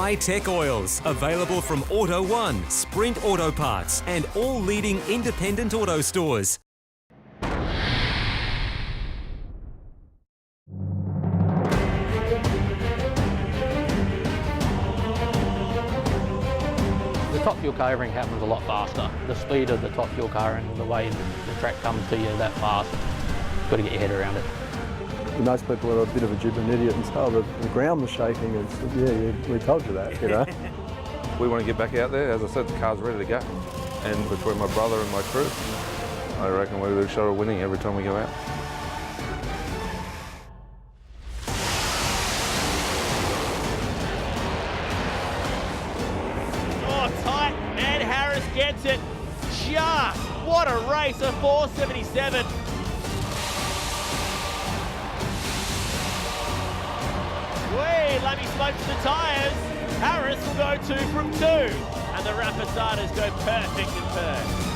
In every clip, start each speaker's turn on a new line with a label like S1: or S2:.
S1: high-tech oils, available from Auto One, Sprint Auto Parts, and all leading independent auto stores.
S2: The top fuel car, everything happens a lot faster. The speed of the top fuel car and the way the track comes to you that fast, you've got to get your head around it.
S3: Most people are a bit of a gibbering idiot and say, oh, the ground was shaking. It's, yeah, we told you that, you know.
S4: We want to get back out there. As I said, the car's ready to go. And between my brother and my crew, I reckon we're a shot of winning every time we go out.
S5: Gets it just. What a race, a 477. Let me smoke the tyres. Harris will go 2 from 2. And the Rapisardas go perfect in third.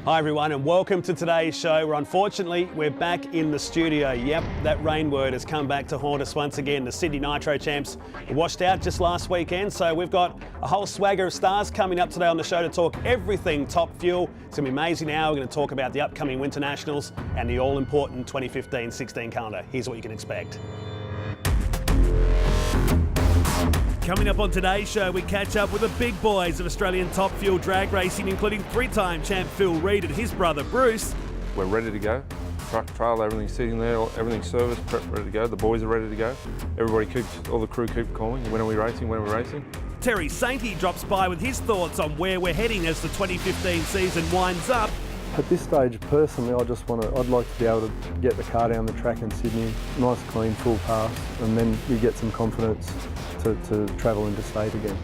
S6: Hi everyone and welcome to today's show where unfortunately we're back in the studio. Yep, that rain word has come back to haunt us once again. The Sydney Nitro champs washed out just last weekend, so we've got a whole swagger of stars coming up today on the show to talk everything Top Fuel. It's going to be amazing now. We're going to talk about the upcoming Winter Nationals and the all-important 2015-16 calendar. Here's what you can expect. Coming up on today's show, we catch up with the big boys of Australian Top Fuel drag racing, including 3-time champ Phil Reid and his brother Bruce.
S4: We're ready to go. Truck, trailer, everything's sitting there, everything's serviced, prep, ready to go. The boys are ready to go. Everybody keeps, all the crew keep calling. When are we racing? When are we racing?
S6: Terry Sainty drops by with his thoughts on where we're heading as the 2015 season winds up.
S3: At this stage, personally, I'd like to be able to get the car down the track in Sydney, nice, clean, full pass, and then you get some confidence to travel interstate again.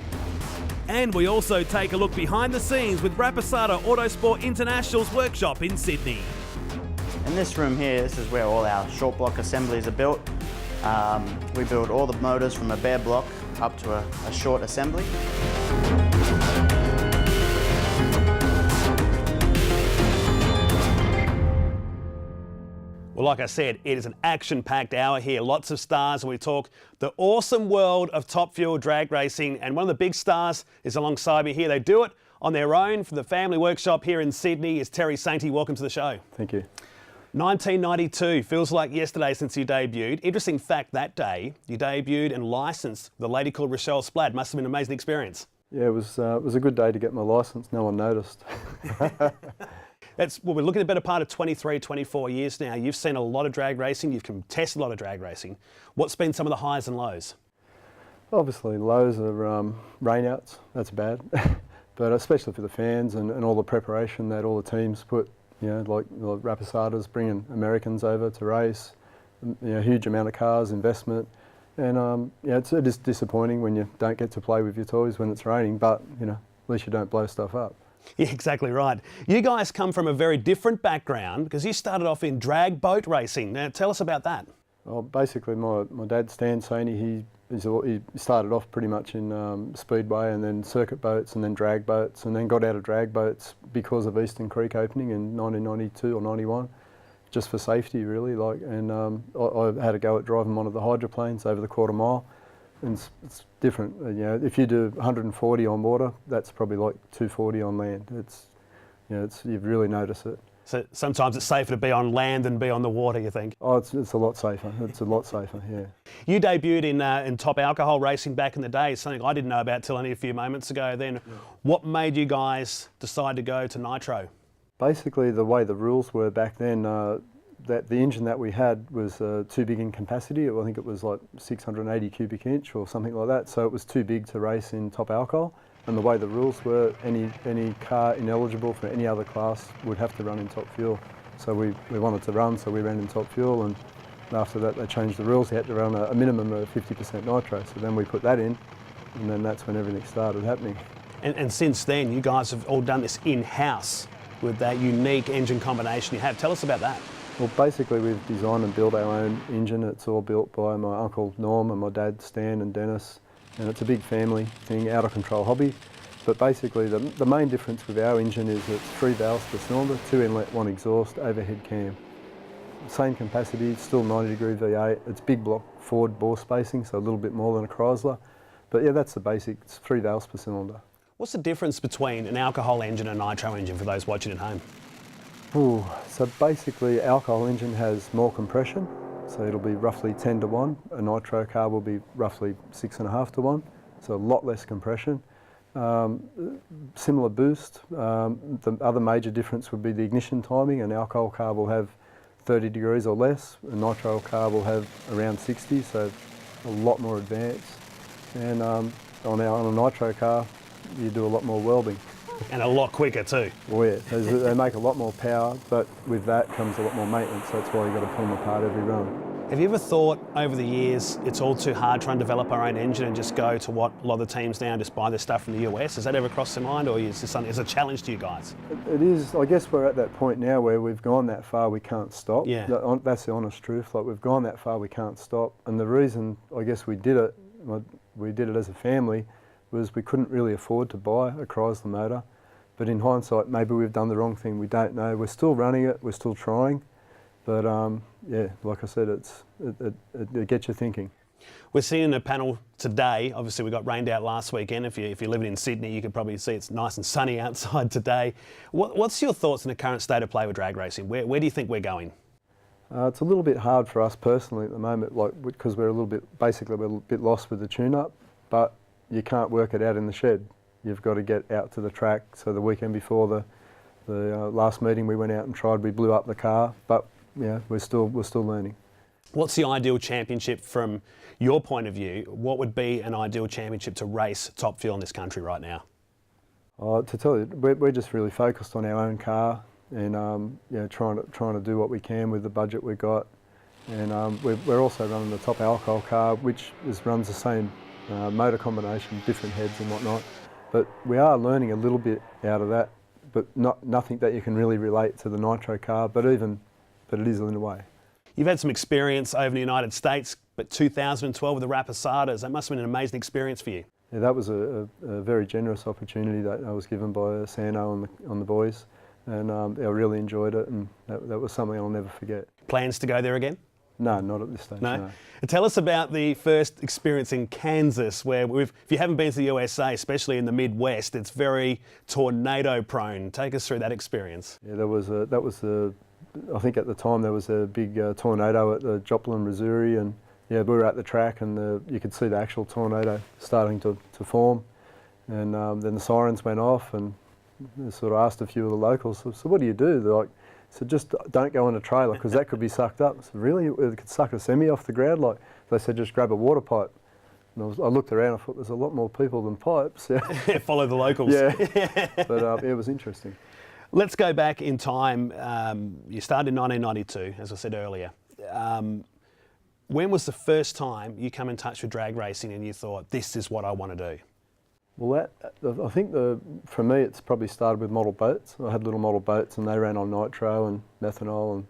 S6: And we also take a look behind the scenes with Rapisarda Autosport International's workshop in Sydney.
S7: In this room here, this is where all our short block assemblies are built. We build all the motors from a bare block up to a short assembly.
S6: Well, like I said, it is an action-packed hour here. Lots of stars, and we talk the awesome world of Top Fuel drag racing. And one of the big stars is alongside me here. They do it on their own from the family workshop here in Sydney. Is Terry Sainty. Welcome to the show.
S3: Thank you.
S6: 1992 feels like yesterday since you debuted. Interesting fact, that day you debuted and licensed with a lady called Rochelle Splatt. Must have been an amazing experience.
S3: Yeah, it was a good day to get my licence. No one noticed.
S6: Well, we're looking at the better part of 23, 24 years now. You've seen a lot of drag racing. You've contested a lot of drag racing. What's been some of the highs and lows?
S3: Obviously, lows are rainouts. That's bad. But especially for the fans and all the preparation that all the teams put, you know, like Rapisarda's bringing Americans over to race, you know, huge amount of cars, investment. And yeah, it is disappointing when you don't get to play with your toys when it's raining, but, you know, at least you don't blow stuff up.
S6: Yeah, exactly right. You guys come from a very different background because you started off in drag boat racing. Now, tell us about that.
S3: Well, basically, my dad, Terry Sainty, he started off pretty much in speedway and then circuit boats and then drag boats, and then got out of drag boats because of Eastern Creek opening in 1992 or 91, just for safety, really. And I had a go at driving one of the hydroplanes over the quarter mile. And it's different, you know. If you do 140 on water, that's probably like 240 on land. It's, you know, you really notice it.
S6: So sometimes it's safer to be on land than be on the water, you think?
S3: Oh, it's a lot safer. It's a lot safer, yeah.
S6: You debuted in top alcohol racing back in the day, something I didn't know about till only a few moments ago. Then, yeah. What made you guys decide to go to nitro? Basically, the way the rules were back then. That the engine that we had was too big in capacity. I think it was like 680 cubic inch or something like that. So it was too big to race in top alcohol. And the way the rules were, any car ineligible for any other class would have to run in top fuel. So we wanted to run, so we ran in top fuel. And after that, they changed the rules. You had to run a minimum of 50% nitro. So then we put that in, and then that's when everything started happening. And since then, you guys have all done this in-house with that unique engine combination you have. Tell us about that. Well, basically we've designed and built our own engine. It's all built by my uncle Norm and my dad Stan and Dennis, and it's a big family thing, out of control hobby. But basically the main difference with our engine is it's 3 valves per cylinder, 2 inlet, 1 exhaust, overhead cam.
S3: same capacity, still 90-degree V8. It's big block forward bore spacing, so a little bit more than a Chrysler. But yeah, that's the basic. It's 3 valves per cylinder.
S6: What's the difference between an alcohol engine and a nitro engine for those watching at home?
S3: Ooh, so basically, alcohol engine has more compression, so it'll be roughly 10 to 1. A nitro car will be roughly 6.5 to 1, so a lot less compression. Similar boost. The other major difference would be the ignition timing. An alcohol car will have 30 degrees or less. A nitro car will have around 60, so a lot more advanced. And on a nitro car, you do a lot more welding.
S6: And a lot quicker too.
S3: Well, yeah, they make a lot more power, but with that comes a lot more maintenance, so that's why you've got to pull them apart every run.
S6: Have you ever thought over the years it's all too hard trying to develop our own engine and just go to what a lot of the teams now just buy their stuff from the US? Has that ever crossed your mind, or is this something, is it a challenge to you guys?
S3: It is. I guess we're at that point now where we've gone that far, we can't stop.
S6: Yeah.
S3: That's the honest truth. Like, we've gone that far, we can't stop. And the reason I guess we did it as a family, was we couldn't really afford to buy a Chrysler motor. But in hindsight, maybe we've done the wrong thing. We don't know. We're still running it. We're still trying. But yeah, like I said, it gets you thinking.
S6: We're seeing a panel today. Obviously, we got rained out last weekend. If you're living in Sydney, you could probably see it's nice and sunny outside today. What's your thoughts on the current state of play with drag racing? Where do you think we're going?
S3: It's a little bit hard for us personally at the moment, like, because we're a little bit lost with the tune-up. But you can't work it out in the shed. You've got to get out to the track. So the weekend before the last meeting, we went out and tried. We blew up the car, but yeah, we're still learning. What's
S6: the ideal championship from your point of view? What would be an ideal championship to race top fuel in this country right now?
S3: To tell you, we're just really focused on our own car and trying to do what we can with the budget we've got. And we're also running the top alcohol car, which runs the same motor combination, different heads and whatnot. But we are learning a little bit out of that, but nothing that you can really relate to the nitro car, but it is in a way.
S6: You've had some experience over in the United States, but 2012 with the Rapisardas, that must have been an amazing experience for you.
S3: Yeah, that was a very generous opportunity that I was given by Sano on the boys, and I really enjoyed it, and that was something I'll never forget.
S6: Plans to go there again?
S3: No, not at this stage. No.
S6: Tell us about the first experience in Kansas, where if you haven't been to the USA, especially in the Midwest, it's very tornado prone. Take us through that experience.
S3: Yeah, I think at the time there was a big tornado at the Joplin, Missouri, and yeah, we were at the track and you could see the actual tornado starting to form, and then the sirens went off, and I sort of asked a few of the locals, so what do you do? They're like, so just don't go in a trailer because that could be sucked up. So really, it could suck a semi off the ground. Like they said, just grab a water pipe. And I looked around, I thought there's a lot more people than pipes.
S6: Follow the locals.
S3: Yeah, but it was interesting.
S6: Let's go back in time. You started in 1992, as I said earlier. When was the first time you come in touch with drag racing and you thought, this is what I want to do?
S3: Well, I think for me it's probably started with model boats. I had little model boats and they ran on nitro and methanol,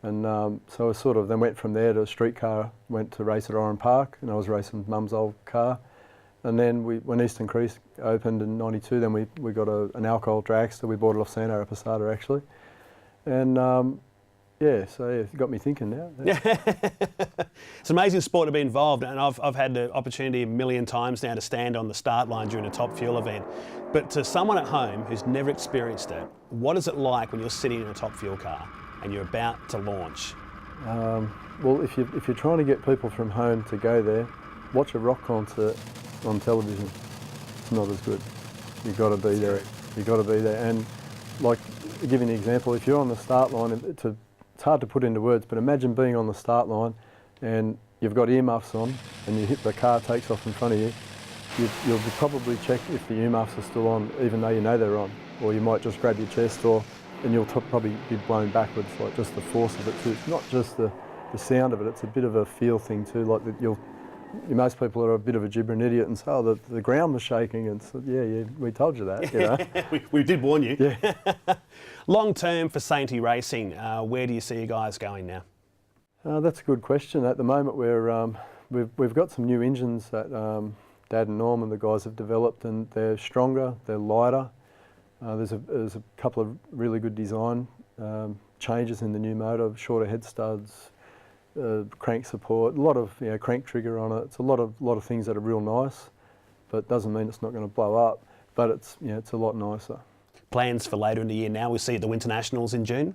S3: and so I sort of then went from there to a street car, went to race at Oran Park, and I was racing Mum's old car. And then when Eastern Creek opened in '92, then we got an alcohol dragster. We bought it off Santa Rapisarda actually, and it got me thinking now.
S6: Yeah. It's an amazing sport to be involved in, and I've had the opportunity a million times now to stand on the start line during a top fuel event. But to someone at home who's never experienced it, what is it like when you're sitting in a top fuel car and you're about to launch?
S3: Well, if you're trying to get people from home to go there, watch a rock concert on television. It's not as good. You've got to be there. You've got to be there. And like, to give you an example, if you're on the start line, it's hard to put into words, but imagine being on the start line and you've got earmuffs on and the car takes off in front of you. You'll probably check if the earmuffs are still on, even though you know they're on. Or you might just grab your chest, and you'll probably be blown backwards, like just the force of it too. It's not just the sound of it, it's a bit of a feel thing too. Like most people are a bit of a gibbering idiot and say, oh, the ground was shaking, and so, yeah, we told you that. You know?
S6: we did warn you.
S3: Yeah.
S6: Long term for Sainty Racing, where do you see you guys going now?
S3: That's a good question. At the moment, we've got some new engines that Dad and Norm and the guys have developed, and they're stronger, they're lighter. There's a couple of really good design changes in the new motor, shorter head studs, crank support, a lot of crank trigger on it. It's a lot of things that are real nice, but doesn't mean it's not going to blow up. But it's it's a lot nicer.
S6: Plans for later in the year now? We'll see you at the Winter Nationals in June?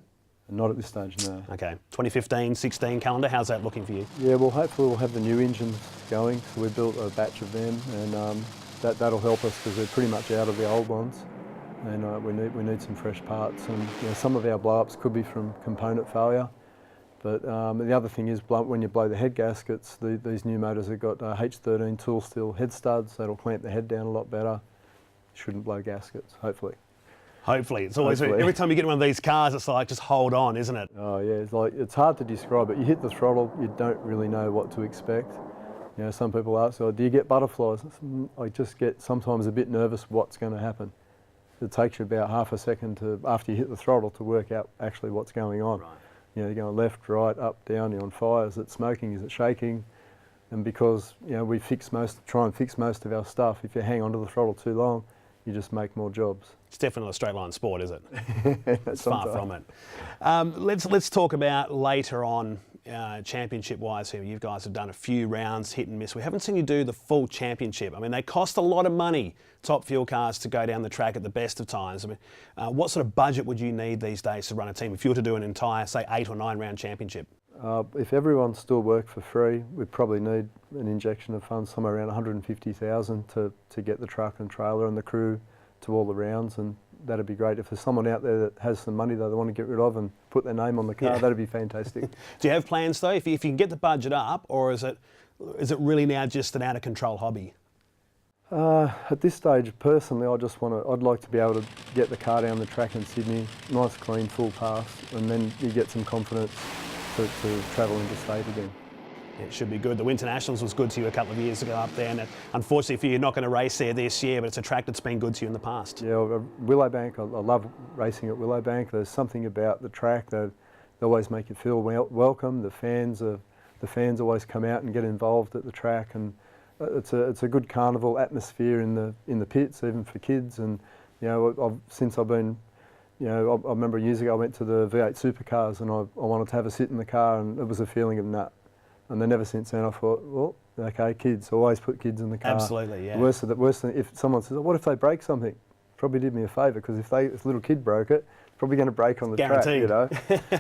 S3: Not at this stage, no.
S6: Okay. 2015-16 calendar, how's that looking for you?
S3: Yeah, well, hopefully we'll have the new engines going. So we built a batch of them, and that'll help us because we're pretty much out of the old ones, and we need some fresh parts. And some of our blow-ups could be from component failure. But the other thing is, when you blow the head gaskets, these new motors have got H13 tool steel head studs. That'll clamp the head down a lot better. Shouldn't blow gaskets, hopefully.
S6: Hopefully. It's always, every time you get one of these cars, it's like, just hold on, isn't it?
S3: Oh yeah, it's hard to describe it. You hit the throttle, you don't really know what to expect. Some people ask, do you get butterflies? I just get sometimes a bit nervous what's going to happen. It takes you about half a second after you hit the throttle to work out actually what's going on.
S6: Right.
S3: You're going left, right, up, down, you're on fire. Is it smoking? Is it shaking? And because we try and fix most of our stuff, if you hang onto the throttle too long, you just make more jobs.
S6: It's definitely not a straight line sport, is it? It's
S3: Sometimes.
S6: far from it. Let's talk about later on, championship-wise here. You guys have done a few rounds, hit and miss. We haven't seen you do the full championship. I mean, they cost a lot of money, top fuel cars, to go down the track at the best of times. I mean, what sort of budget would you need these days to run a team if you were to do an entire, say, 8 or 9 round championship?
S3: If everyone still worked for free, we'd probably need an injection of funds, somewhere around $150,000 to get the truck and trailer and the crew to all the rounds, and that'd be great. If there's someone out there that has some money that they want to get rid of and put their name on the car, that'd be fantastic.
S6: Do you have plans though, if you can get the budget up, or is it really now just an out of control hobby?
S3: At this stage, personally, I'd like to be able to get the car down the track in Sydney, nice, clean, full pass, and then you get some confidence to travel interstate again.
S6: It should be good. The Winter Nationals was good to you a couple of years ago up there, and unfortunately for you, you're not going to race there this year, but it's a track that's been good to you in the past.
S3: Yeah, Willowbank, I love racing at Willowbank. There's something about the track that they always make you feel welcome. The fans always come out and get involved at the track, and it's a good carnival atmosphere in the pits, even for kids. And since I've been, I remember years ago I went to the V8 supercars, and I wanted to have a sit in the car, and it was a feeling of nut. And then ever since then I thought, well, okay, kids, always put kids in the car.
S6: Absolutely, yeah.
S3: Worse than if someone says, what if they break something? Probably did me a favour, because if a little kid broke it, probably going to break on the
S6: Guaranteed.
S3: track,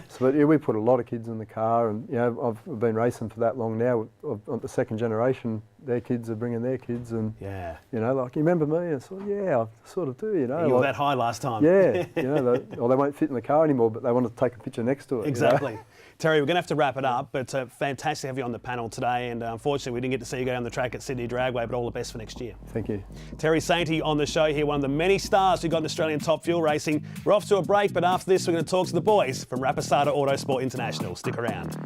S3: So but we put a lot of kids in the car, and I've been racing for that long now. The second generation, their kids are bringing their kids, and
S6: yeah,
S3: you remember me? And so yeah, I sort of do,
S6: You were that high last time.
S3: Yeah, they won't fit in the car anymore, but they want to take a picture next to it.
S6: Exactly. Terry, we're going to have to wrap it up, but fantastic to have you on the panel today, and unfortunately we didn't get to see you go down the track at Sydney Dragway, but all the best for next year.
S3: Thank you.
S6: Terry Sainty on the show here, one of the many stars who got in Australian top fuel racing. We're off to a break, but after this we're going to talk to the boys from Rapisarda Autosport International. Stick around.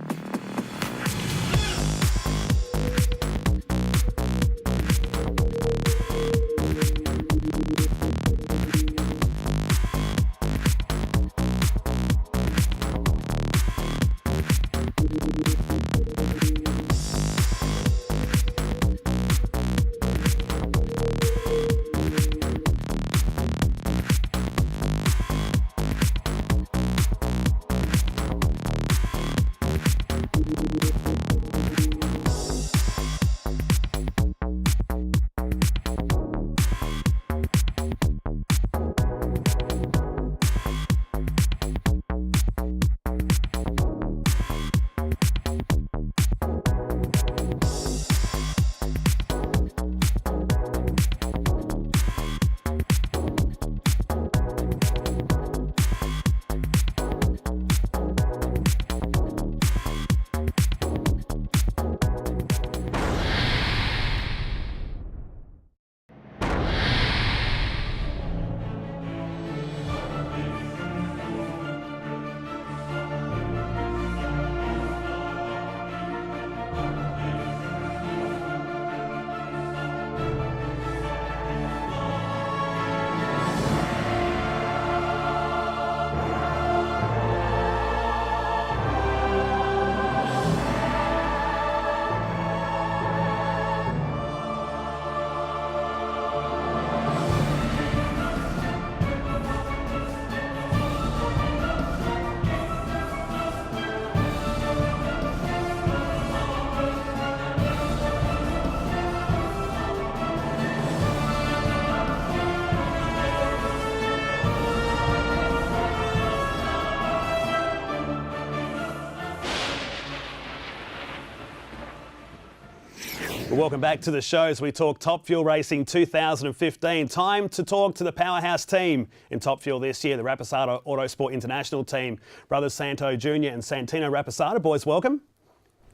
S6: Well, welcome back to the show as we talk Top Fuel Racing 2015. Time to talk to the powerhouse team in Top Fuel this year, the Rapisarda Autosport International team. Brothers Santo Jr. and Santino Rapisarda. Boys, welcome.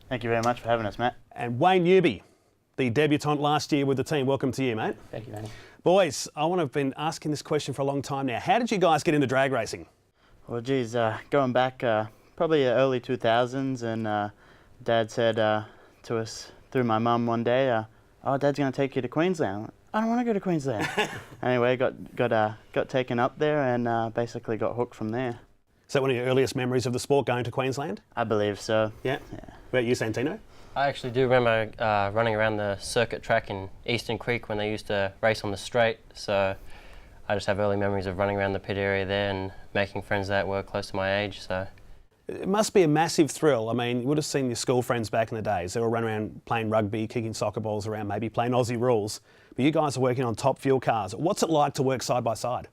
S7: Thank you very much for having us, Matt.
S6: And Wayne Newby, the debutant last year with the team. Welcome to you, mate.
S2: Thank you, Manny.
S6: Boys, I've been asking this question for a long time now. How did you guys get into drag racing?
S7: Well, geez, going back probably early 2000s, and Dad said to us through my mum one day, "Oh, Dad's going to take you to Queensland." I went, "I don't want to go to Queensland." Anyway, got taken up there and basically got hooked from there.
S6: Is that one of your earliest memories of the sport, going to Queensland?
S7: I believe so.
S6: Yeah. What about you, Santino?
S8: I actually do remember running around the circuit track in Eastern Creek when they used to race on the straight, so I just have early memories of running around the pit area there and making friends that were close to my age. So
S6: it must be a massive thrill. I mean, you would have seen your school friends back in the days. They all run around playing rugby, kicking soccer balls around, maybe playing Aussie rules. But you guys are working on top fuel cars. What's it like to work side by side?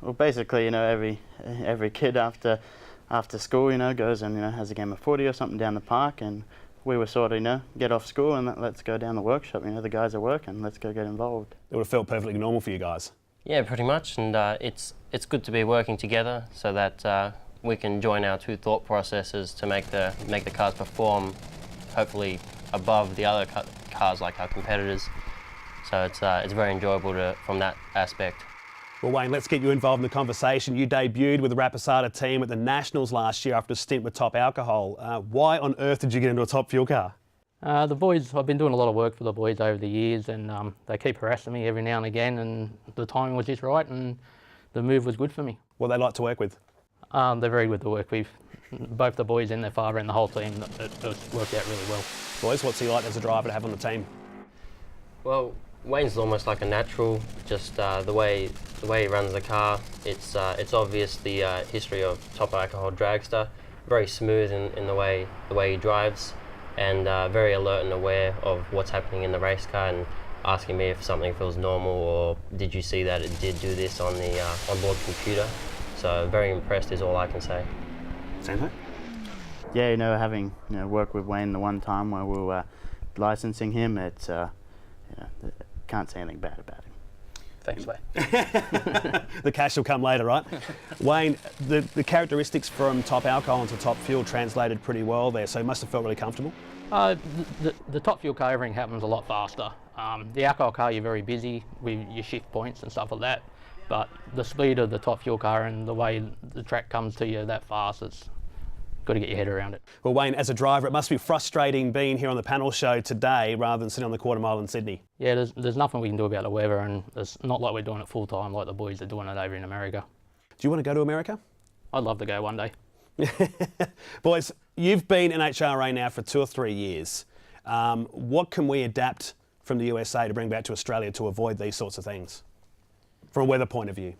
S7: Well, basically, every kid after school, goes and has a game of footy or something down the park, and we were sort of, get off school and let's go down the workshop. The guys are working, let's go get involved.
S6: It would have felt perfectly normal for you guys.
S8: yeah, pretty much, and it's good to be working together so that we can join our two thought processes to make the cars perform, hopefully above the other cars like our competitors. So it's very enjoyable from that aspect.
S6: Well, Wayne, let's get you involved in the conversation. You debuted with the Rapisarda team at the Nationals last year after a stint with Top Alcohol. Why on earth did you get into a top fuel car?
S2: The boys, I've been doing a lot of work for the boys over the years, and they keep harassing me every now and again, and the timing was just right and the move was good for me.
S6: What they like to work with?
S2: They're very good to work with. Both the boys and their father and the whole team, it's worked out really well.
S6: Boys, what's he like as a driver to have on the team?
S8: Well, Wayne's almost like a natural, just the way he runs the car. It's obvious the history of Top Alcohol dragster. Very smooth in the way he drives, and very alert and aware of what's happening in the race car, and asking me if something feels normal or did you see that it did do this on the onboard computer. So very impressed is all I can say.
S6: Santo?
S7: Yeah, having worked with Wayne the one time where we were licensing him, it's can't say anything bad about him.
S2: Thanks, Wayne.
S6: The cash will come later, right? Wayne, the characteristics from Top Alcohol into Top Fuel translated pretty well there, so you must have felt really comfortable.
S2: The top fuel car, everything happens a lot faster. The alcohol car, you're very busy with your shift points and stuff like that, but the speed of the top fuel car and the way the track comes to you that fast, it's got to get your head around it.
S6: Well, Wayne, as a driver, it must be frustrating being here on the panel show today rather than sitting on the quarter mile in Sydney.
S2: Yeah, there's nothing we can do about the weather, and it's not like we're doing it full time like the boys are doing it over in America.
S6: Do you want to go to America?
S2: I'd love to go one day.
S6: Boys, you've been in HRA now for 2 or 3 years. What can we adapt from the USA to bring back to Australia to avoid these sorts of things, from a weather point of view?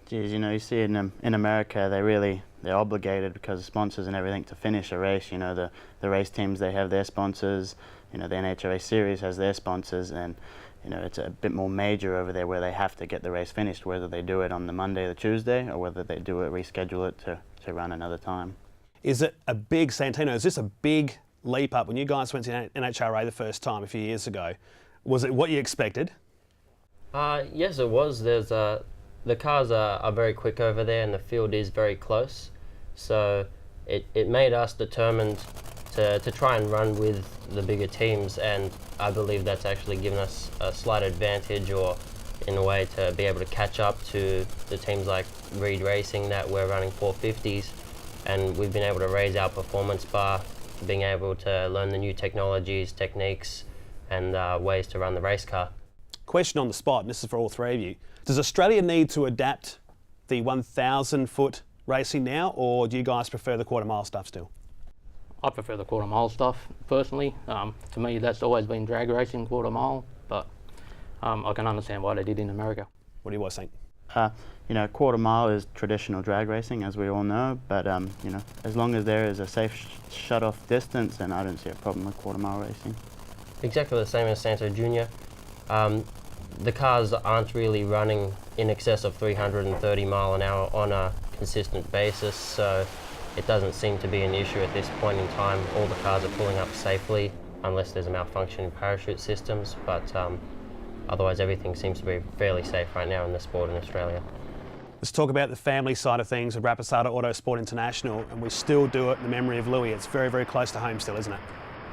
S7: Geez, you see in America, they're obligated because of sponsors and everything to finish a race. The race teams, they have their sponsors. The NHRA series has their sponsors, and it's a bit more major over there where they have to get the race finished, whether they do it on the Monday or the Tuesday, or whether they reschedule it to run another time.
S6: Is it a big, Santino, is this a big leap up? When you guys went to NHRA the first time a few years ago, was it what you expected?
S8: Yes, it was. The cars are very quick over there, and the field is very close. So it made us determined to try and run with the bigger teams, and I believe that's actually given us a slight advantage, or in a way to be able to catch up to the teams like Reed Racing that were running 450s, and we've been able to raise our performance bar, being able to learn the new technologies, techniques, and ways to run the race car.
S6: Question on the spot, and this is for all three of you. Does Australia need to adapt the 1,000-foot racing now, or do you guys prefer the quarter-mile stuff still?
S2: I prefer the quarter mile stuff, personally. To me, that's always been drag racing, quarter mile, but I can understand why they did in America.
S6: What do you guys think?
S7: Quarter mile is traditional drag racing, as we all know, but as long as there is a safe shut-off distance, then I don't see a problem with quarter mile racing.
S8: Exactly the same as Santo Jr. The cars aren't really running in excess of 330 mile an hour on a consistent basis, so it doesn't seem to be an issue at this point in time. All the cars are pulling up safely, unless there's a malfunction in parachute systems, but otherwise everything seems to be fairly safe right now in the sport in Australia.
S6: Let's talk about the family side of things with Rapisarda Autosport International, and we still do it in the memory of Louis. It's very, very close to home still, isn't it?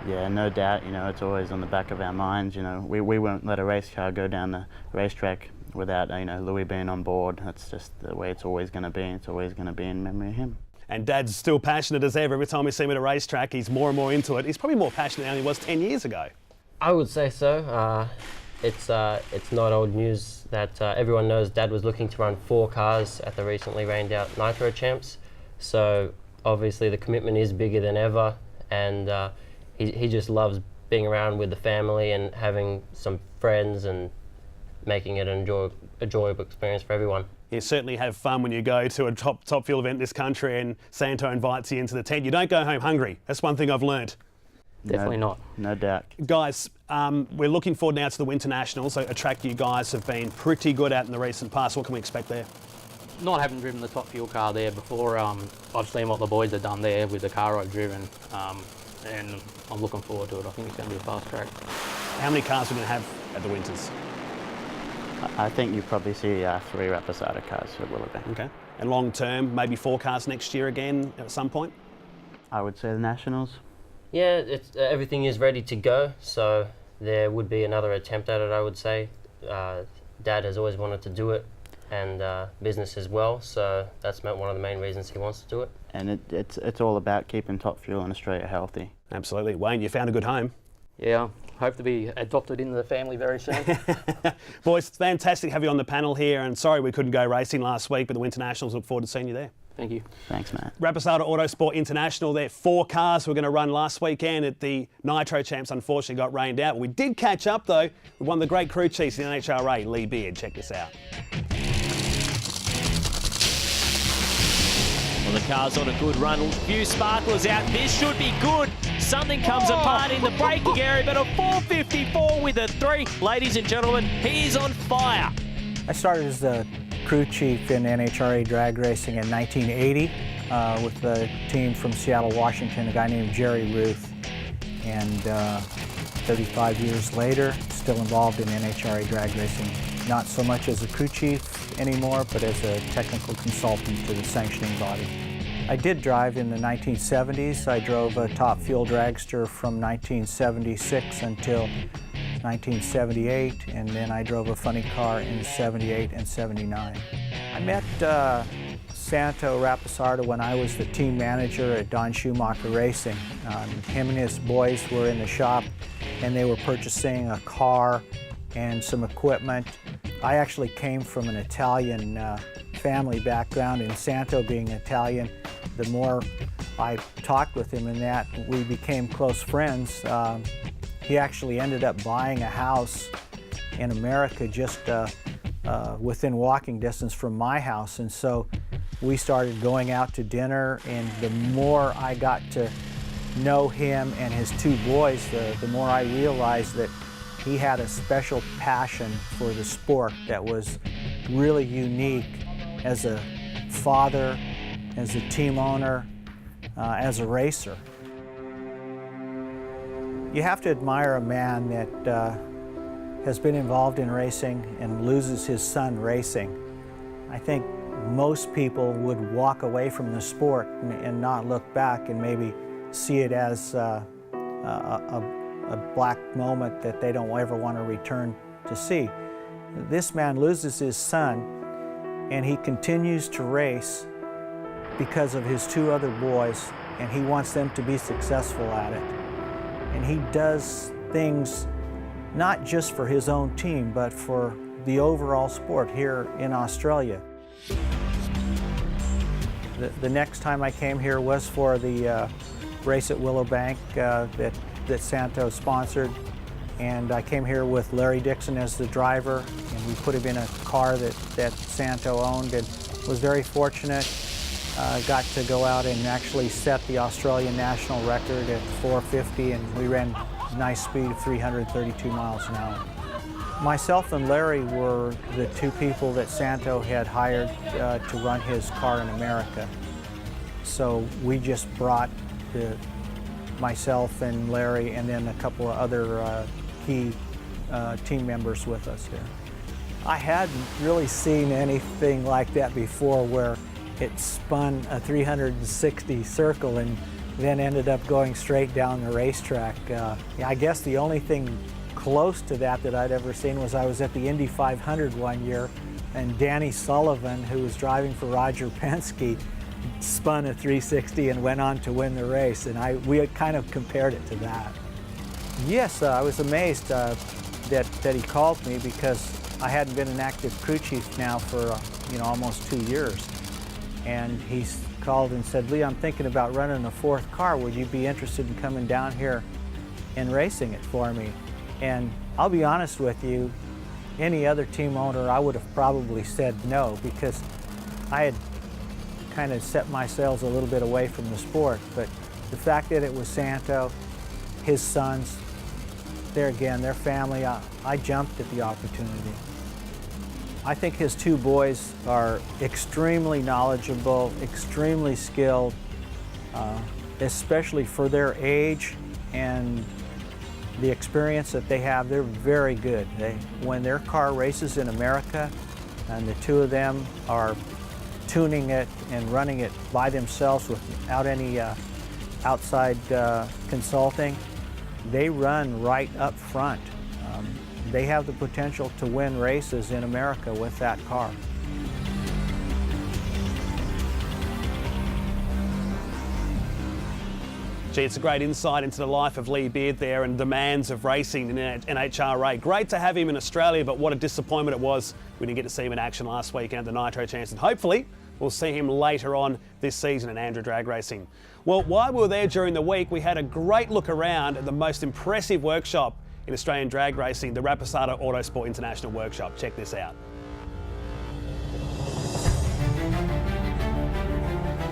S7: Yeah, no doubt, you know, it's always on the back of our minds, you know. We won't let a race car go down the racetrack without, you know, Louis being on board. That's just the way it's always going to be. It's always going to be in memory of him.
S6: And Dad's still passionate as ever. Every time we see him at a racetrack, he's more and more into it. He's probably more passionate now than he was 10 years ago.
S8: I would say so. It's not old news that everyone knows Dad was looking to run 4 cars at the recently rained out Nitro Champs. So obviously the commitment is bigger than ever, and he just loves being around with the family and having some friends and making it an enjoyable experience for everyone.
S6: You certainly have fun when you go to a top fuel event in this country and Santo invites you into the tent. You don't go home hungry. That's one thing I've learned.
S2: Definitely not.
S7: No doubt.
S6: Guys, we're looking forward now to the Winter Nationals, a track you guys have been pretty good at in the recent past. What can we expect there?
S2: Not having driven the top fuel car there before, I've seen what the boys have done there with the car I've driven, and I'm looking forward to it. I think it's going to be a fast track.
S6: How many cars are we going to have at the Winters?
S7: I think you probably see 3 Rapisarda cars at Willowbank.
S6: Okay. And long term, maybe 4 cars next year again at some point?
S7: I would say the Nationals.
S8: Yeah, everything is ready to go, so there would be another attempt at it, I would say. Dad has always wanted to do it, and business as well, so that's one of the main reasons he wants to do it.
S7: And it's all about keeping Top Fuel in Australia healthy.
S6: Absolutely. Wayne, you found a good home.
S2: Yeah, hope to be adopted into the family very soon.
S6: Boys, it's fantastic to have you on the panel here, and sorry we couldn't go racing last week, but the Winter Nationals, look forward to seeing you there.
S2: Thank you.
S7: Thanks, Matt.
S6: Rapisarda Autosport International, there 4 cars were going to run last weekend at the Nitro Champs, unfortunately got rained out. We did catch up though with one of the great crew chiefs in the NHRA, Lee Beard. Check this out.
S5: Well, the car's on a good run. Few sparklers out. This should be good. Something comes apart in the braking area, but a 454 with a 3. Ladies and gentlemen, he's on fire.
S9: I started as the crew chief in NHRA drag racing in 1980 with a team from Seattle, Washington, a guy named Jerry Ruth. And 35 years later, still involved in NHRA drag racing. Not so much as a crew chief anymore, but as a technical consultant to the sanctioning body. I did drive in the 1970s. I drove a Top Fuel dragster from 1976 until 1978, and then I drove a funny car in 78 and 79. I met Santo Rapisarda when I was the team manager at Don Schumacher Racing. Him and his boys were in the shop, and they were purchasing a car and some equipment. I actually came from an Italian family background, and Santo being Italian, the more I talked with him in that, we became close friends. He actually ended up buying a house in America just within walking distance from my house, and so we started going out to dinner, and the more I got to know him and his 2 boys, the more I realized that he had a special passion for the sport that was really unique as a father, as a team owner, as a racer. You have to admire a man that has been involved in racing and loses his son racing. I think most people would walk away from the sport and not look back and maybe see it as a black moment that they don't ever want to return to see. This man loses his son, and he continues to race because of his 2 other boys, and he wants them to be successful at it. And he does things not just for his own team, but for the overall sport here in Australia. The next time I came here was for the race at Willowbank that Santo sponsored, and I came here with Larry Dixon as the driver, and we put him in a car that Santo owned, and was very fortunate. Got to go out and actually set the Australian national record at 450, and we ran a nice speed of 332 miles an hour. Myself and Larry were the 2 people that Santo had hired to run his car in America. So we just brought the myself and Larry, and then a couple of other key team members with us here. I hadn't really seen anything like that before, where it spun a 360 circle and then ended up going straight down the racetrack. I guess the only thing close to that I'd ever seen was I was at the Indy 500 one year, and Danny Sullivan, who was driving for Roger Penske, spun a 360 and went on to win the race, and we had kind of compared it to that. Yes, I was amazed that he called me, because I hadn't been an active crew chief now for almost 2 years. And he called and said, "Lee, I'm thinking about running a 4th car. Would you be interested in coming down here and racing it for me?" And I'll be honest with you, any other team owner, I would have probably said no, because I had kind of set my sails a little bit away from the sport. But the fact that it was Santo, his sons, their family, I jumped at the opportunity. I think his 2 boys are extremely knowledgeable, extremely skilled, especially for their age and the experience that they have. They're very good. When their car races in America, and the 2 of them are tuning it and running it by themselves without any outside consulting, they run right up front. They have the potential to win races in America with that car.
S6: Gee, it's a great insight into the life of Lee Beard there and demands of racing in NHRA. Great to have him in Australia, but what a disappointment it was we didn't get to see him in action last weekend at the Nitro Chance. And hopefully we'll see him later on this season at ANDRA Drag Racing. Well, while we were there during the week, we had a great look around at the most impressive workshop in Australian drag racing, the Rapisarda Autosport International Workshop. Check this out.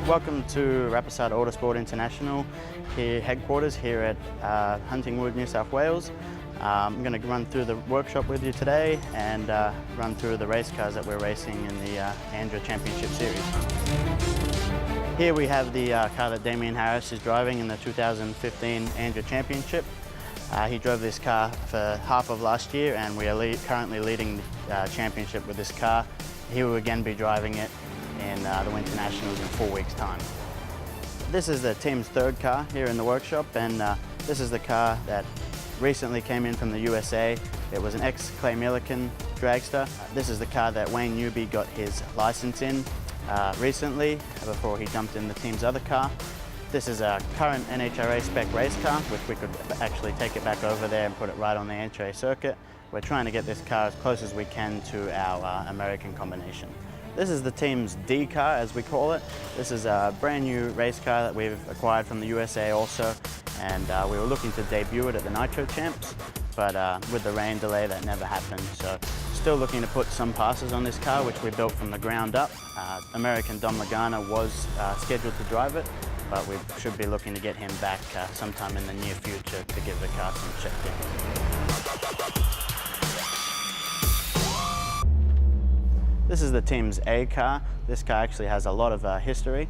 S7: Welcome to Rapisarda Autosport International headquarters here at Huntingwood, New South Wales. I'm going to run through the workshop with you today and run through the race cars that we're racing in the ANDRA Championship Series. Here we have the car that Damien Harris is driving in the 2015 ANDRA Championship. He drove this car for half of last year, and we are currently leading the championship with this car. He will again be driving it in the Winter Nationals in 4 weeks' time. This is the team's 3rd car here in the workshop, and this is the car that recently came in from the USA. It was an ex-Clay Millican dragster. This is the car that Wayne Newby got his license in recently, before he jumped in the team's other car. This is a current NHRA spec race car, which we could actually take it back over there and put it right on the NHRA circuit. We're trying to get this car as close as we can to our American combination. This is the team's D car, as we call it. This is a brand new race car that we've acquired from the USA also, and we were looking to debut it at the Nitro Champs, but with the rain delay that never happened. So still looking to put some passes on this car, which we built from the ground up. American Dom Lagana was scheduled to drive it, but we should be looking to get him back sometime in the near future to give the car some check-in. This is the team's A car. This car actually has a lot of history.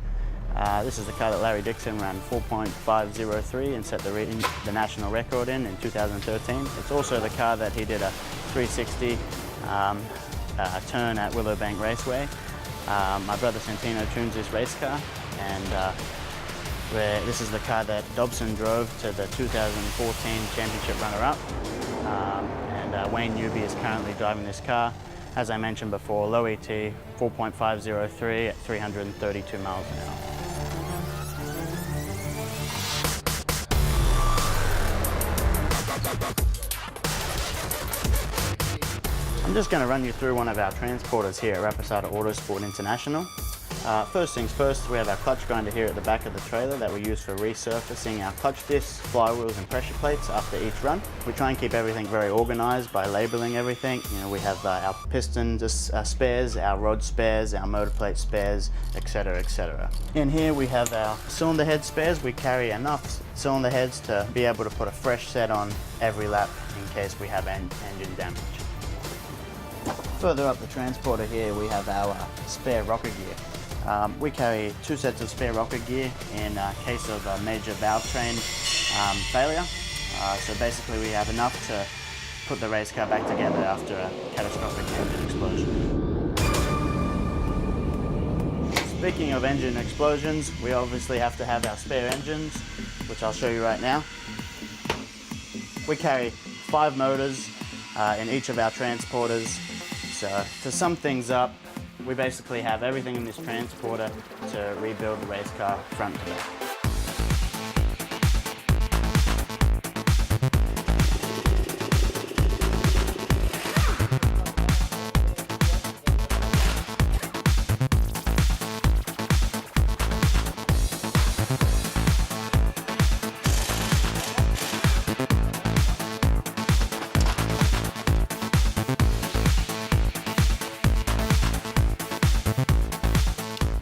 S7: This is the car that Larry Dixon ran 4.503 and set the national record in 2013. It's also the car that he did a 360 turn at Willowbank Raceway. My brother Santino tunes this race car, and this is the car that Dobson drove to the 2014 championship runner-up. Wayne Newby is currently driving this car. As I mentioned before, low ET, 4.503 at 332 miles an hour. I'm just going to run you through one of our transporters here at Rapisarda Autosport International. First things first, we have our clutch grinder here at the back of the trailer that we use for resurfacing our clutch discs, flywheels and pressure plates after each run. We try and keep everything very organized by labeling everything. You know, we have our piston spares, our rod spares, our motor plate spares, etc., etc. In here we have our cylinder head spares. We carry enough cylinder heads to be able to put a fresh set on every lap in case we have engine damage. Further up the transporter here we have our spare rocker gear. We carry 2 sets of spare rocket gear in case of a major valve train failure. So basically we have enough to put the race car back together after a catastrophic engine explosion. Speaking of engine explosions, we obviously have to have our spare engines, which I'll show you right now. We carry 5 motors in each of our transporters. So to sum things up, we basically have everything in this transporter to rebuild the race car front to back.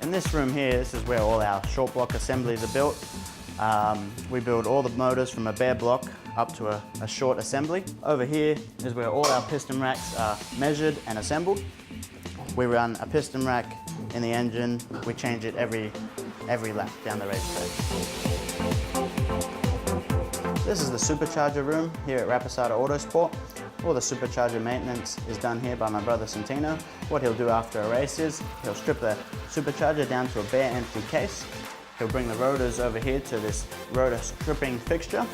S7: This room here, this is where all our short block assemblies are built. We build all the motors from a bare block up to a short assembly. Over here is where all our piston racks are measured and assembled. We run a piston rack in the engine. We change it every lap down the racetrack. This is the supercharger room here at Rapisarda Autosport. All the supercharger maintenance is done here by my brother Santino. What he'll do after a race is he'll strip the supercharger down to a bare empty case. He'll bring the rotors over here to this rotor stripping fixture.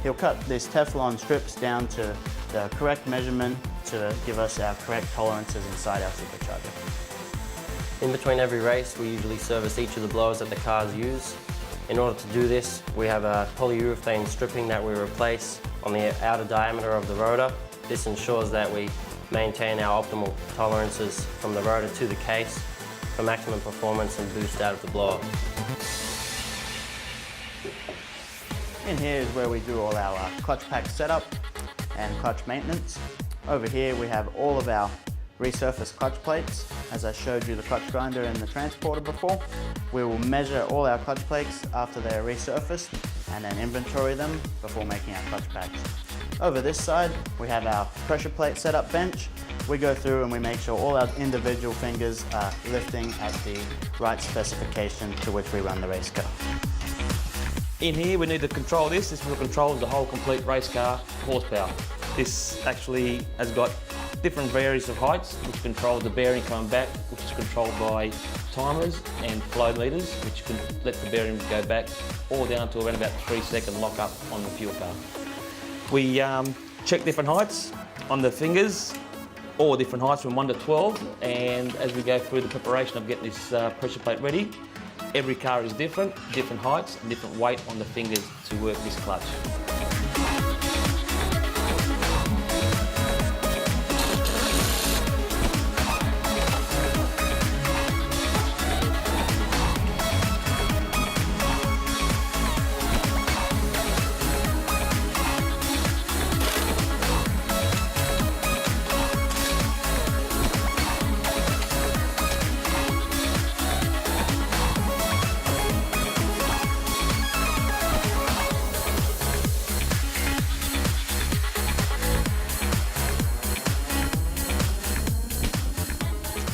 S7: He'll cut these Teflon strips down to the correct measurement to give us our correct tolerances inside our supercharger.
S8: In between every race, we usually service each of the blowers that the cars use. In order to do this, we have a polyurethane stripping that we replace on the outer diameter of the rotor. This ensures that we maintain our optimal tolerances from the rotor to the case for maximum performance and boost out of the blower.
S7: In here is where we do all our clutch pack setup and clutch maintenance. Over here we have all of our resurfaced clutch plates. As I showed you the clutch grinder in the transporter before, we will measure all our clutch plates after they are resurfaced and then inventory them before making our clutch packs. Over this side, we have our pressure plate setup bench. We go through and we make sure all our individual fingers are lifting at the right specification to which we run the race car.
S10: In here we need to control this. This controls the whole complete race car horsepower. This actually has got different varieties of heights, which controls the bearing coming back, which is controlled by timers and flow meters, which can let the bearing go back all down to around about 3-second lock up on the fuel car. We check different heights on the fingers, all different heights from 1 to 12, and as we go through the preparation of getting this pressure plate ready, every car is different heights, and different weight on the fingers to work this clutch.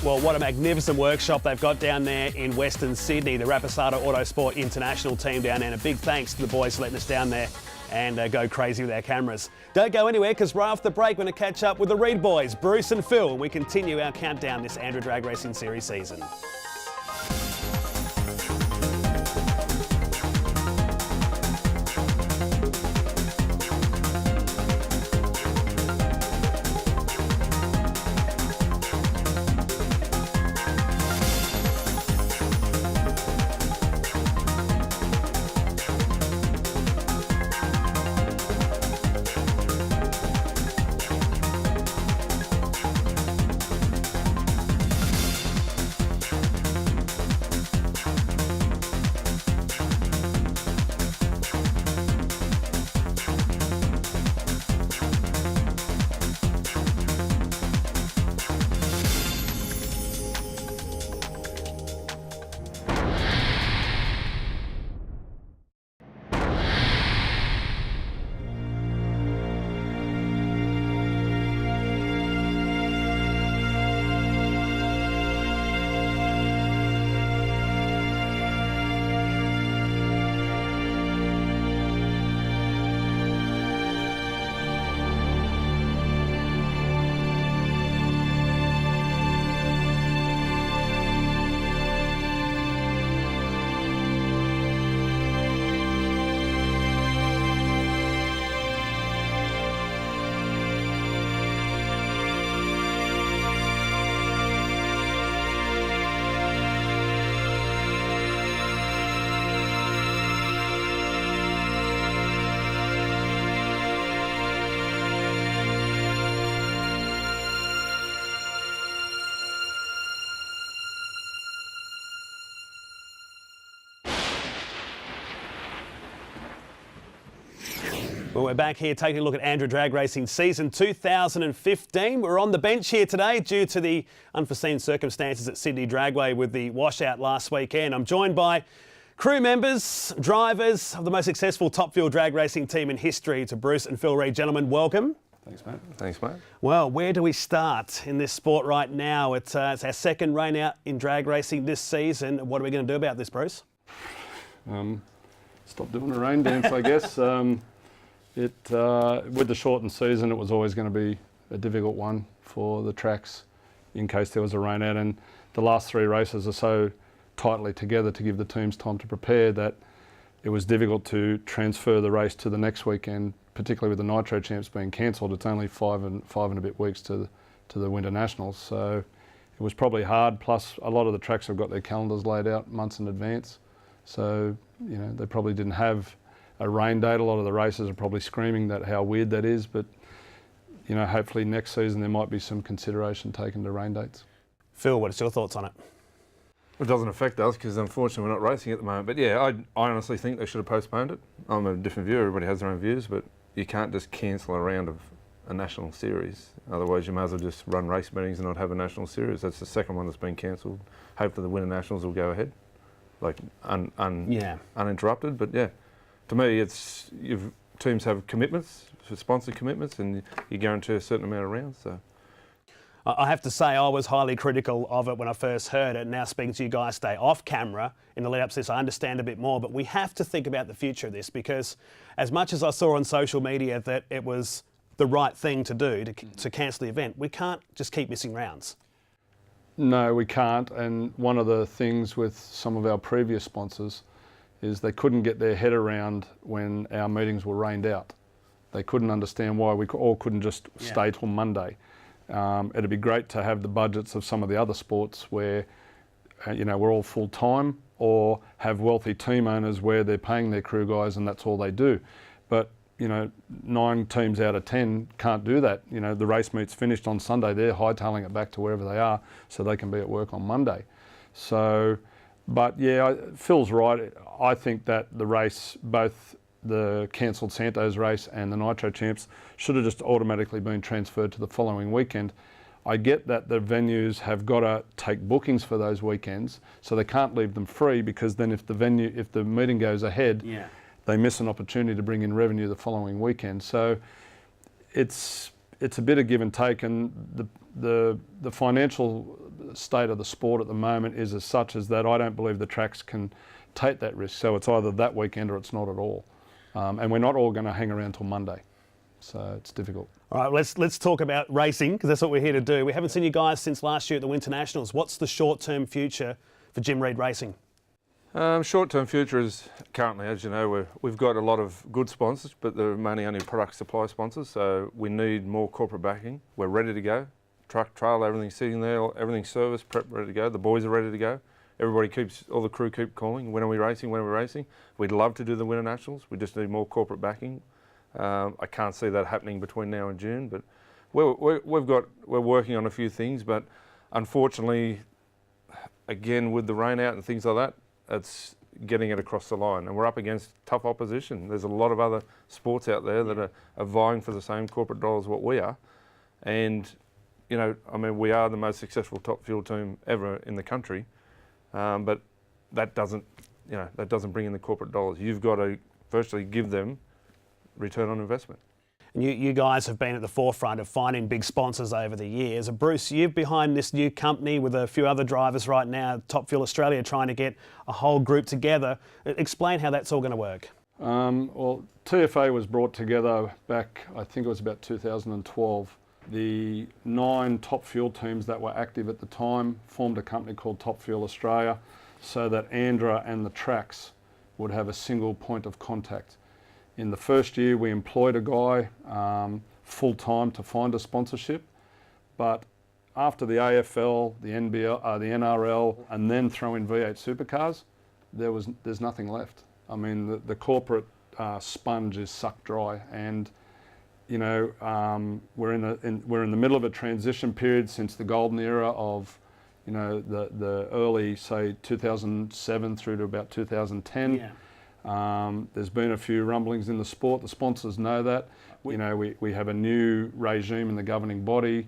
S6: Well, what a magnificent workshop they've got down there in Western Sydney, the Rapisarda Autosport International team down there. And a big thanks to the boys for letting us down there and go crazy with our cameras. Don't go anywhere, because right after the break, we're going to catch up with the Reed boys, Bruce and Phil, and we continue our countdown this ANDRA Drag Racing Series season. Well, we're back here taking a look at ANDRA Drag Racing Season 2015. We're on the bench here today due to the unforeseen circumstances at Sydney Dragway with the washout last weekend. I'm joined by crew members, drivers of the most successful top fuel drag racing team in history. To Bruce and Phil Reid. Gentlemen, welcome.
S4: Thanks, mate. Thanks, mate.
S6: Well, where do we start in this sport right now? It's our second rain out in drag racing this season. What are we going to do about this, Bruce?
S11: Stop doing the rain dance, I guess. With the shortened season, it was always going to be a difficult one for the tracks in case there was a rain out, and the last three races are so tightly together to give the teams time to prepare that it was difficult to transfer the race to the next weekend, particularly with the Nitro Champs being cancelled. It's only five and a bit weeks to the Winter Nationals, so it was probably hard. Plus, a lot of the tracks have got their calendars laid out months in advance, so you know they probably didn't have a rain date. A lot of the races are probably screaming that how weird that is, but you know, hopefully next season there might be some consideration taken to rain dates.
S6: Phil, what's your thoughts on it?
S4: It doesn't affect us because unfortunately we're not racing at the moment. But yeah, I honestly think they should have postponed it. I'm a different view. Everybody has their own views, but you can't just cancel a round of a national series. Otherwise, you may as well just run race meetings and not have a national series. That's the second one that's been cancelled. Hopefully, the Winter Nationals will go ahead, like uninterrupted. But yeah. To me, teams have commitments, sponsor commitments, and you guarantee a certain amount of rounds. So,
S6: I have to say I was highly critical of it when I first heard it. Now speaking to you guys today off camera in the lead up to this, I understand a bit more. But we have to think about the future of this, because as much as I saw on social media that it was the right thing to do to cancel the event, we can't just keep missing rounds.
S11: No, we can't. And one of the things with some of our previous sponsors is they couldn't get their head around when our meetings were rained out. They couldn't understand why we all couldn't just stay till Monday. It'd be great to have the budgets of some of the other sports where you know, we're all full time, or have wealthy team owners where they're paying their crew guys and that's all they do. But you know, 9 teams out of 10 can't do that. You know, the race meet's finished on Sunday, they're hightailing it back to wherever they are so they can be at work on Monday. So, but yeah, Phil's right. I think that the race, both the cancelled Santos race and the Nitro Champs, should have just automatically been transferred to the following weekend. I get that the venues have got to take bookings for those weekends, so they can't leave them free, because then if the meeting goes ahead, they miss an opportunity to bring in revenue the following weekend. So it's a bit of give and take, and the financial state of the sport at the moment is as such as that I don't believe the tracks can take that risk. So it's either that weekend or it's not at all. And we're not all going to hang around till Monday. So it's difficult.
S6: All right, let's talk about racing, because that's what we're here to do. We haven't seen you guys since last year at the Winter Nationals. What's the short-term future for Jim Reid Racing?
S4: Short-term future is currently, as you know, we've got a lot of good sponsors, but they're mainly only product supply sponsors, so we need more corporate backing. We're ready to go. Truck, trailer, everything's sitting there, everything's serviced, prep, ready to go. The boys are ready to go. All the crew keep calling, when are we racing, when are we racing? We'd love to do the Winter Nationals, we just need more corporate backing. I can't see that happening between now and June, but we're working on a few things, but unfortunately, again, with the rain out and things like that, it's getting it across the line, and we're up against tough opposition. There's a lot of other sports out there that are vying for the same corporate dollars what we are, and you know, I mean, we are the most successful top fuel team ever in the country, but that doesn't bring in the corporate dollars. You've got to firstly give them return on investment.
S6: And you guys have been at the forefront of finding big sponsors over the years. Bruce, you're behind this new company with a few other drivers right now, Top Fuel Australia, trying to get a whole group together. Explain how that's all going to work.
S11: Well, TFA was brought together back, I think it was about 2012. The 9 top fuel teams that were active at the time formed a company called Top Fuel Australia, so that ANDRA and the tracks would have a single point of contact. In the first year, we employed a guy full-time to find a sponsorship, but after the AFL, the NBL, the NRL, and then throw in V8 supercars, there's nothing left. I mean, the corporate sponge is sucked dry, and you know, we're in the middle of a transition period since the golden era of, you know, the early, say, 2007 through to about 2010. There's been a few rumblings in the sport. The sponsors know that. You know, we have a new regime in the governing body,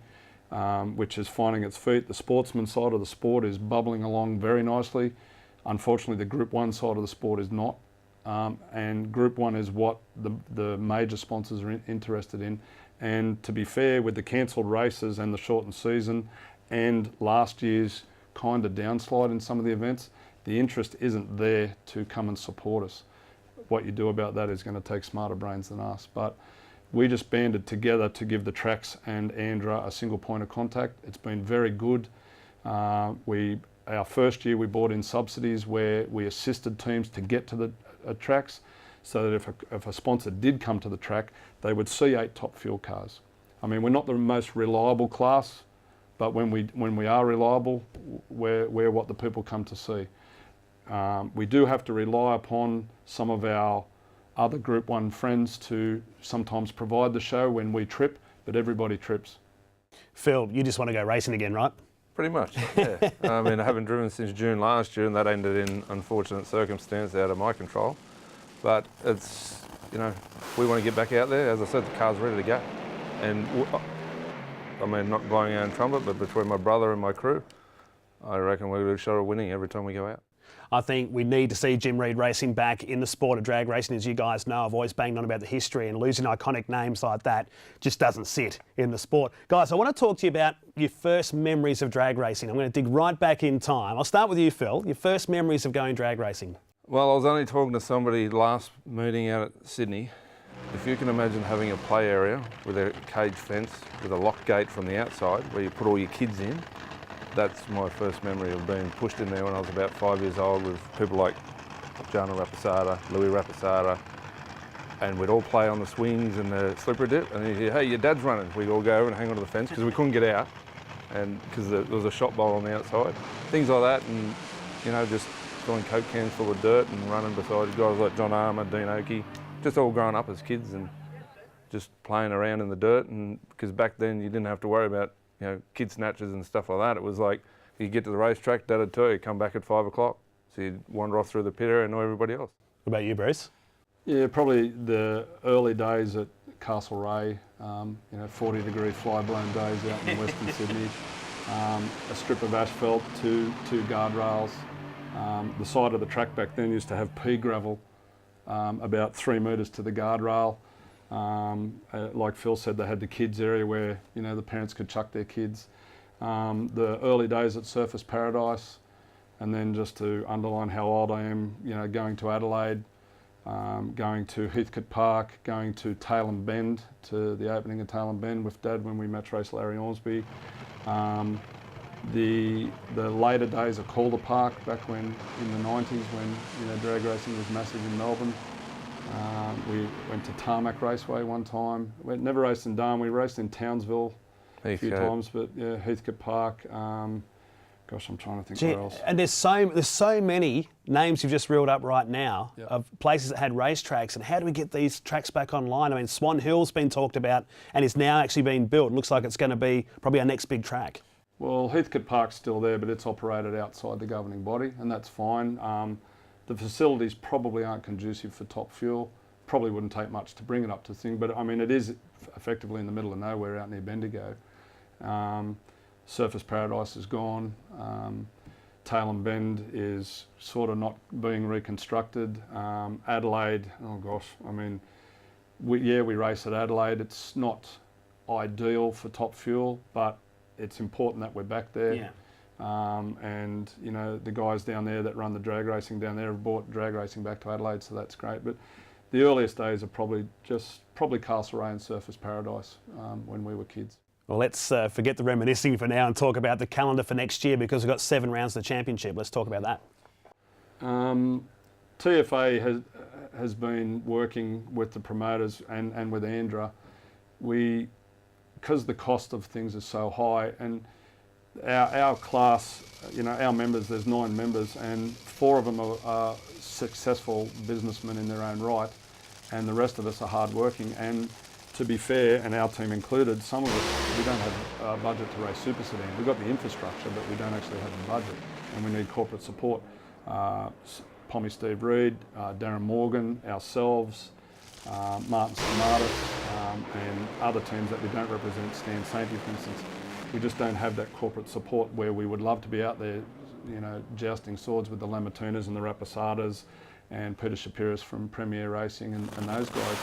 S11: which is finding its feet. The sportsman side of the sport is bubbling along very nicely. Unfortunately, the Group 1 side of the sport is not. And Group 1 is what the major sponsors are interested in. And to be fair, with the cancelled races and the shortened season and last year's kind of downslide in some of the events, the interest isn't there to come and support us. What you do about that is going to take smarter brains than us. But we just banded together to give the tracks and ANDRA a single point of contact. It's been very good. Our first year we brought in subsidies where we assisted teams to get to the tracks, so that if a sponsor did come to the track, they would see 8 top fuel cars. I mean, we're not the most reliable class, but when we are reliable, we're what the people come to see. We do have to rely upon some of our other Group 1 friends to sometimes provide the show when we trip, but everybody trips.
S6: Phil, you just want to go racing again, right?
S4: Pretty much, yeah. I mean, I haven't driven since June last year, and that ended in unfortunate circumstance out of my control. But it's, you know, we want to get back out there. As I said, the car's ready to go. And I mean, not blowing our own trumpet, but between my brother and my crew, I reckon we're a shot of winning every time we go out.
S6: I think we need to see Jim Reed Racing back in the sport of drag racing. As you guys know, I've always banged on about the history, and losing iconic names like that just doesn't sit in the sport. Guys, I want to talk to you about your first memories of drag racing. I'm going to dig right back in time. I'll start with you, Phil. Your first memories of going drag racing.
S4: Well, I was only talking to somebody last meeting out at Sydney. If you can imagine having a play area with a cage fence with a lock gate from the outside where you put all your kids in, that's my first memory of being pushed in there when I was about 5 years old with people like Jana Rapisarda, Louis Rapisarda, and we'd all play on the swings and the slippery dip, and you'd hear, hey, your dad's running. We'd all go over and hang onto the fence because we couldn't get out, and because there was a shot bowl on the outside. Things like that, and you know, just filling Coke cans full of dirt and running beside guys like John Armour, Dean Oakey, just all growing up as kids and just playing around in the dirt. And because back then you didn't have to worry about, you know, kid snatches and stuff like that. It was like you get to the racetrack, Dad would tell you, come back at 5 o'clock. So you'd wander off through the pit area and know everybody else.
S6: What about you, Bruce?
S11: Yeah, probably the early days at Castlereagh, you know, 40-degree fly-blown days out in Western Sydney. A strip of asphalt, two guardrails. The side of the track back then used to have pea gravel about 3 metres to the guardrail. Like Phil said, they had the kids area where, you know, the parents could chuck their kids. The early days at Surfers Paradise, and then just to underline how old I am, you know, going to Adelaide, going to Heathcote Park, going to Tailem Bend, to the opening of Tailem Bend with Dad when we match raced Larry Ormsby. The later days of Calder Park back when in the 90s when, you know, drag racing was massive in Melbourne. We went to Tarmac Raceway one time. We never raced in Darwin. We raced in Townsville a few times, but yeah, Heathcote Park. Gosh, I'm trying to think where else.
S6: And there's so many names you've just reeled up right now of places that had racetracks, and how do we get these tracks back online? I mean, Swan Hill's been talked about and is now actually being built. It looks like it's going to be probably our next big track.
S11: Well, Heathcote Park's still there, but it's operated outside the governing body, and that's fine. The facilities probably aren't conducive for top fuel. Probably wouldn't take much to bring it up to thing, but I mean, it is effectively in the middle of nowhere out near Bendigo. Surfers Paradise is gone. Tailem Bend is sort of not being reconstructed. Adelaide, oh gosh, I mean, we race at Adelaide. It's not ideal for top fuel, but it's important that we're back there.
S6: Yeah.
S11: And you know, the guys down there that run the drag racing down there have brought drag racing back to Adelaide, so that's great. But the earliest days are probably Castlereagh and Surfers Paradise when we were kids.
S6: Well, let's forget the reminiscing for now and talk about the calendar for next year, because we've got 7 rounds of the championship. Let's talk about that.
S11: TFA has been working with the promoters and with ANDRA. Because the cost of things is so high, and our class, you know, our members, there's 9 members, and 4 of them are successful businessmen in their own right, and the rest of us are hardworking. And to be fair, and our team included, some of us, we don't have a budget to race super sedans. We've got the infrastructure, but we don't actually have the budget, and we need corporate support. Pommy Steve Reed, Darren Morgan, ourselves, Martin Samaras, and other teams that we don't represent, Stan Sainty for instance. We just don't have that corporate support where we would love to be out there, you know, jousting swords with the Lamatunas and the Rapisardas and Peter Shapiris from Premier Racing and those guys,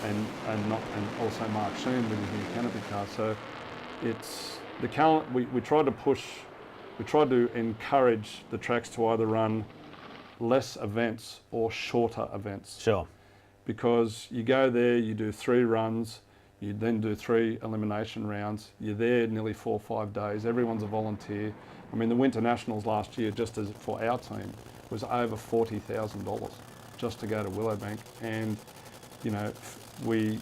S11: and also Mark Sheen with his new canopy car. So it's the calendar. We tried to encourage the tracks to either run less events or shorter events.
S6: Sure. Because
S11: you go there, you do 3 runs, you then do 3 elimination rounds. You're there nearly 4 or 5 days. Everyone's a volunteer. I mean, the Winter Nationals last year, just as for our team, was over $40,000 just to go to Willowbank. And, you know, we,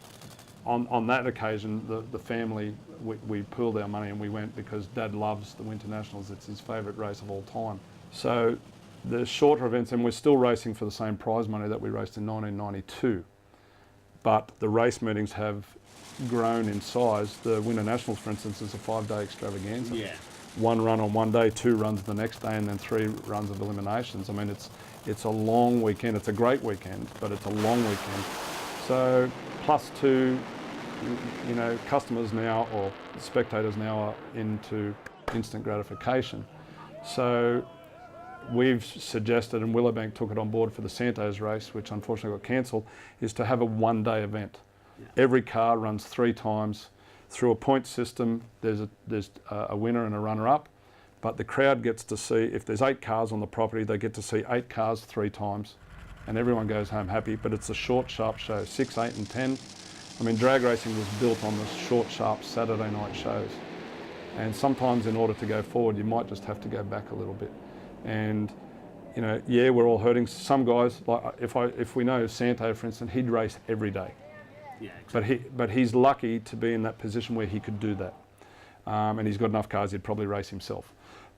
S11: on that occasion, the family, we pooled our money and we went because Dad loves the Winter Nationals. It's his favourite race of all time. So the shorter events, and we're still racing for the same prize money that we raced in 1992, but the race meetings have grown in size. The Winter Nationals, for instance, is a 5-day extravaganza.
S6: Yeah. 1
S11: run on one day, 2 runs the next day, and then 3 runs of eliminations. I mean, it's a long weekend. It's a great weekend, but it's a long weekend. So +2, you know, customers now or spectators now are into instant gratification. So we've suggested, and Willowbank took it on board for the Santos race, which unfortunately got cancelled, is to have a 1-day event. Yeah. Every car runs 3 times. Through a point system, there's a winner and a runner-up, but the crowd gets to see, if there's 8 cars on the property, they get to see 8 cars 3 times, and everyone goes home happy. But it's a short, sharp show, 6, 8 and 10. I mean, drag racing was built on the short, sharp Saturday night shows. And sometimes in order to go forward, you might just have to go back a little bit. And, you know, yeah, we're all hurting. Some guys, like if we know Santo, for instance, he'd race every day. Yeah, exactly. But he's lucky to be in that position where he could do that. And he's got enough cars, he'd probably race himself.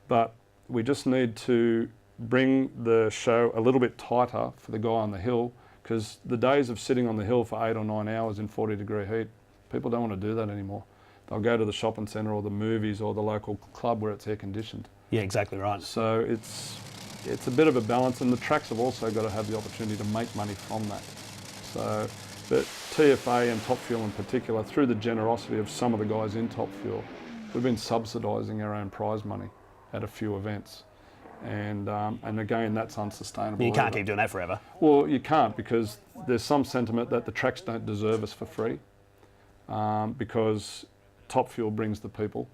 S11: But we just need to bring the show a little bit tighter for the guy on the hill, because the days of sitting on the hill for 8 or 9 hours in 40-degree heat, people don't want to do that anymore. They'll go to the shopping centre or the movies or the local club where it's air conditioned.
S6: Yeah, exactly right.
S11: So it's a bit of a balance, and the tracks have also got to have the opportunity to make money from that. So, but TFA and Top Fuel in particular, through the generosity of some of the guys in Top Fuel, we've been subsidising our own prize money at a few events. And again, that's unsustainable.
S6: You can't keep doing that forever.
S11: Well, you can't, because there's some sentiment that the tracks don't deserve us for free, because Top Fuel brings the people.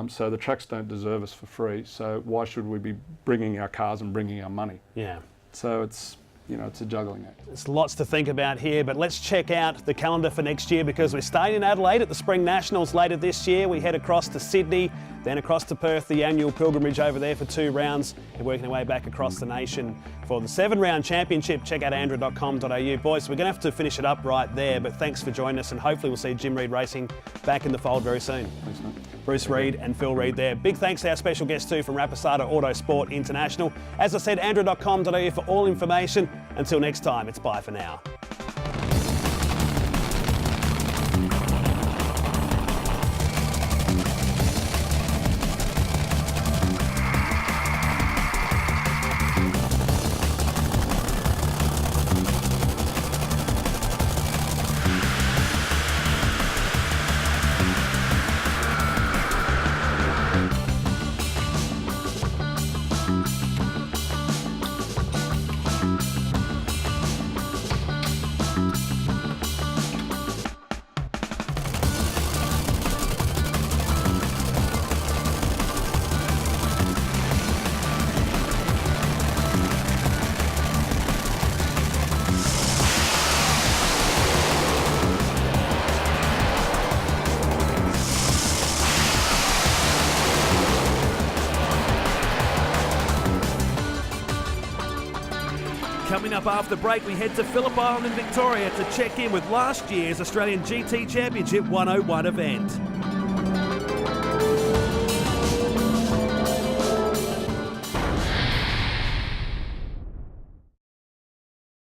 S11: So the tracks don't deserve us for free. So why should we be bringing our cars and bringing our money?
S6: Yeah.
S11: So it's, you know, it's a juggling act.
S6: There's lots to think about here, but let's check out the calendar for next year, because we're staying in Adelaide at the Spring Nationals later this year. We head across to Sydney, then across to Perth, the annual pilgrimage over there for 2 rounds, and working our way back across the nation for the 7-round championship. Check out andra.com.au. Boys, we're going to have to finish it up right there, but thanks for joining us, and hopefully we'll see Jim Reed Racing back in the fold very soon.
S11: Thanks, mate.
S6: Bruce Reed and Phil Reed there. Big thanks to our special guests too from Rapisarda Autosport International. As I said, andra.com.au for all information. Until next time, it's bye for now.
S12: Coming up after the break, we head to Phillip Island in Victoria to check in with last year's Australian GT Championship 101 event.